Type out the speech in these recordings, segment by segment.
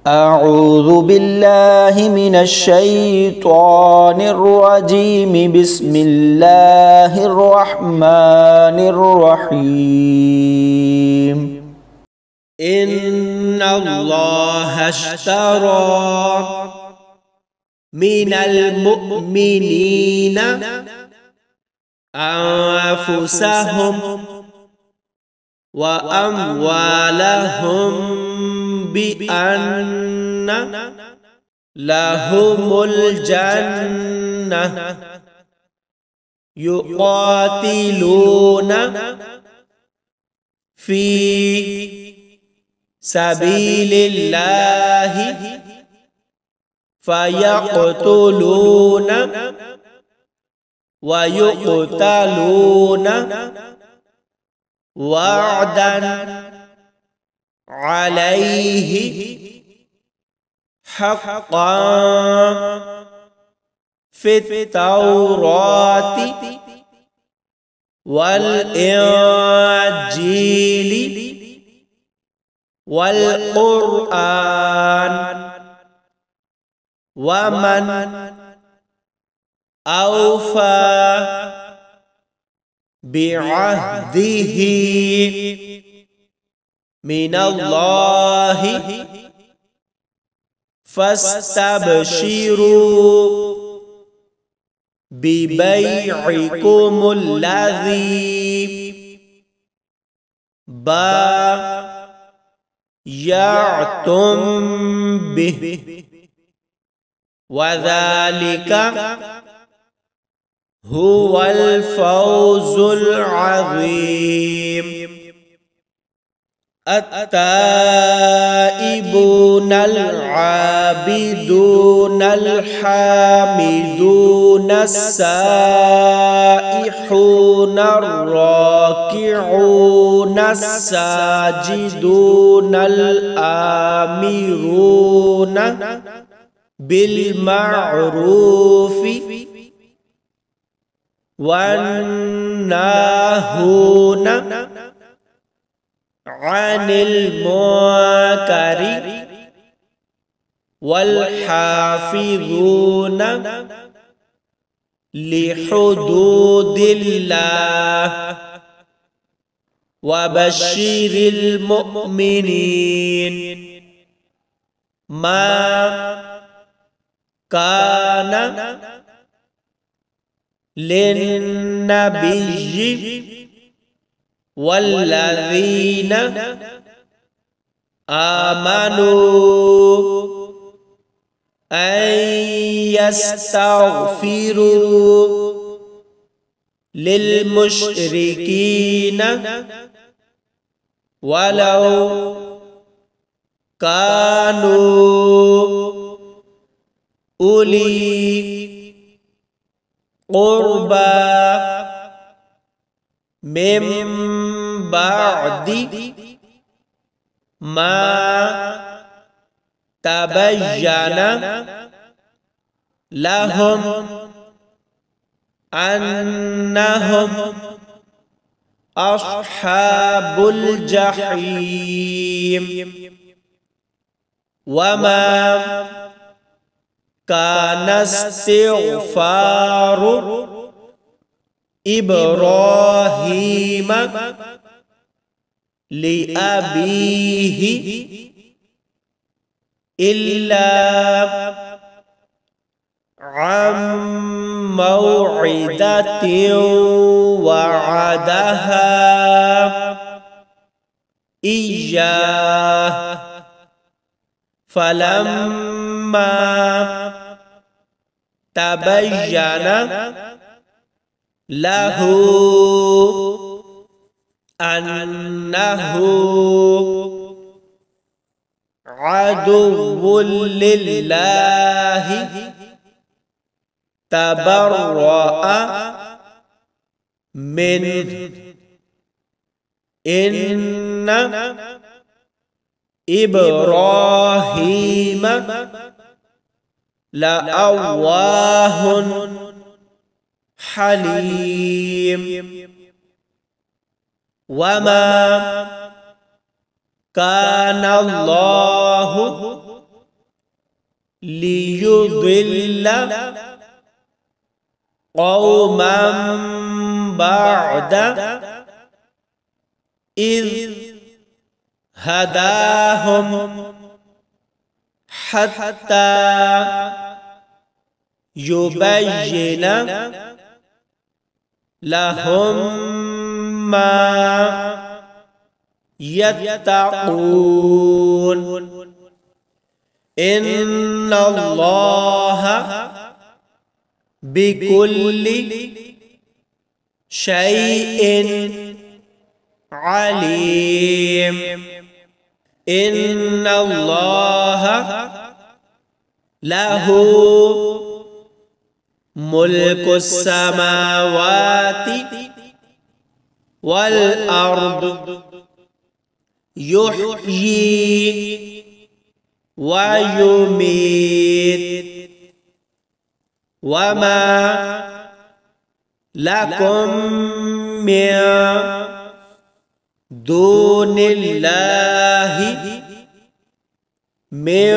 أعوذ بالله من الشيطان الرجيم بسم الله الرحمن الرحيم إن الله اشترى من المؤمنين أنفسهم وأموالهم بأن لهم الجنة يقاتلون في سبيل الله فيقتلون ويقتلون وعدا عليه حقا في التوراة والإنجيل والقرآن ومن أوفى بعهده من الله فاستبشروا ببيعكم الذي بايعتم به وذلك هو الفوز العظيم. التائبون العابدون الحامدون السائحون الراكعون الساجدون الآمرون بالمعروف والناهون عن المنكر والحافظون لحدود الله وبشر المؤمنين. ما كان للنبي والذين آمنوا أن يستغفروا للمشركين ولو كانوا أولي قربى من بعد ما تبين لهم أنهم أصحاب الجحيم. وما كان استغفار إبراهيم لأبيه إلا عن موعدة وعدها إياه فلما تبين له أنه عدو لله تبرأ منه إن إبراهيم لأواه حليم. وما كان الله ليضل قوما بعد إذ هداهم حتى يبين لهم ما يتقون إن الله بكل شيء عليم إن الله له ملك السماوات والأرض يحيي ويميت وما لكم من دون الله من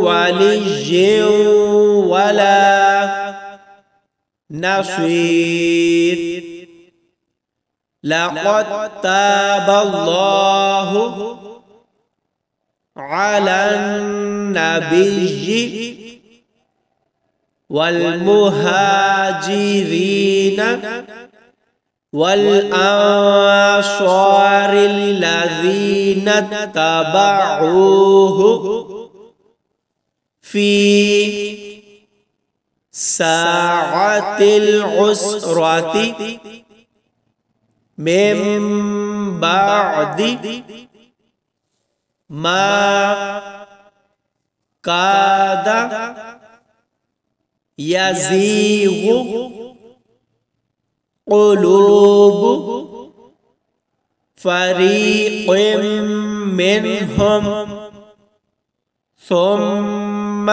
ولي ولا نصير لقد تاب الله على النبي والمهاجرين والأنصار الذين اتبعوه في ساعة العسرة من بعد ما كاد يزيغ قلوب فريق منهم ثم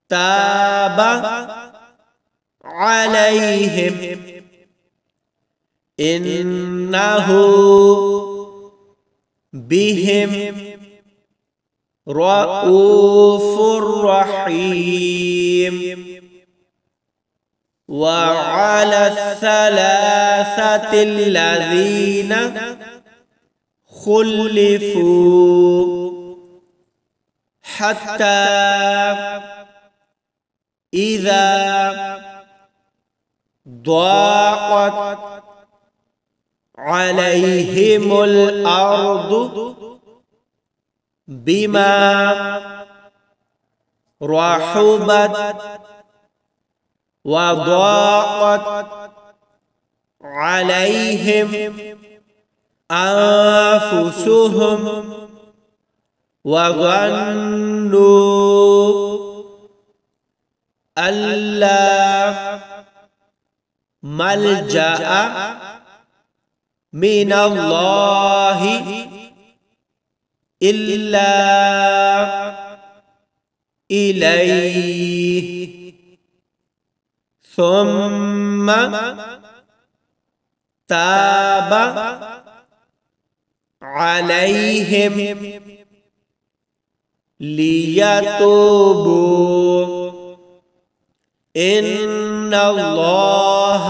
تاب عليهم إنه بهم رؤوف رحيم وعلى الثلاثة الذين خلفوا حتى إذا ضاقت عليهم الأرض بما رحبت وضاقت عليهم أنفسهم وظنوا أن لا ملجأ من الله إلا إليه ثم تاب عليهم ليتوبوا إن الله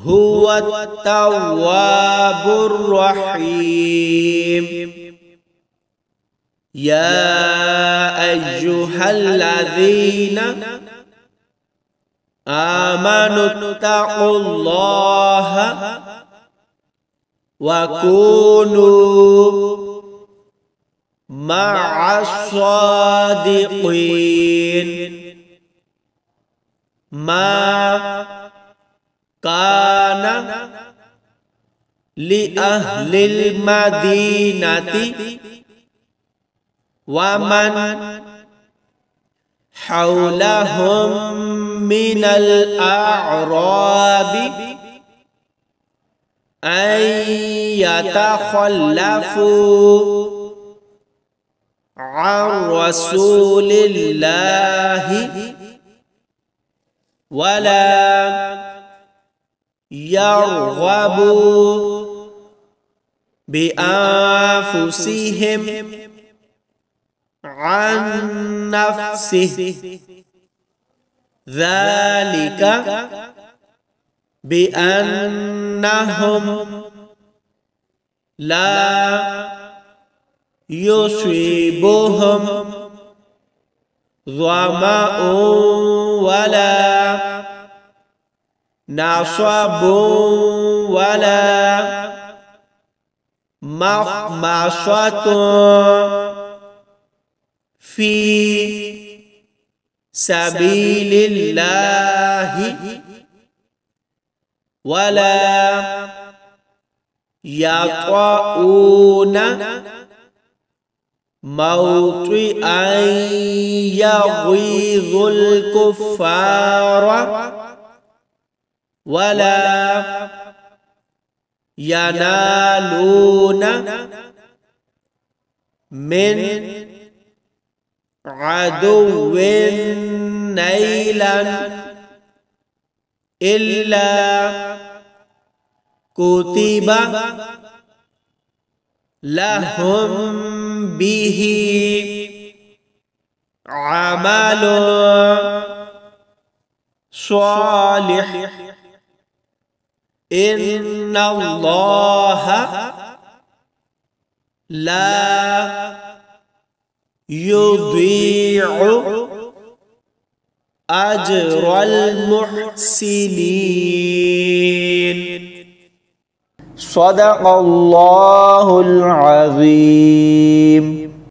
هو التواب الرحيم يا أيها الذين آمنوا اتقوا الله وكونوا مع الصادقين ما كان لأهل المدينة ومن حولهم من الأعراب أن يتخلفوا عن رسول الله ولا يرغبوا بأنفسهم عن نفسه ذلك بأنهم لا يصيبهم ظمأ ولا نصب ولا مخمصة في سبيل الله ولا يطؤون موطئا يغيظ الكفار ولا ينالون من عدو نيلا إلا كتب لهم به عمل صالح إن الله لا يضيع أجر المحسنين. صدق الله العظيم.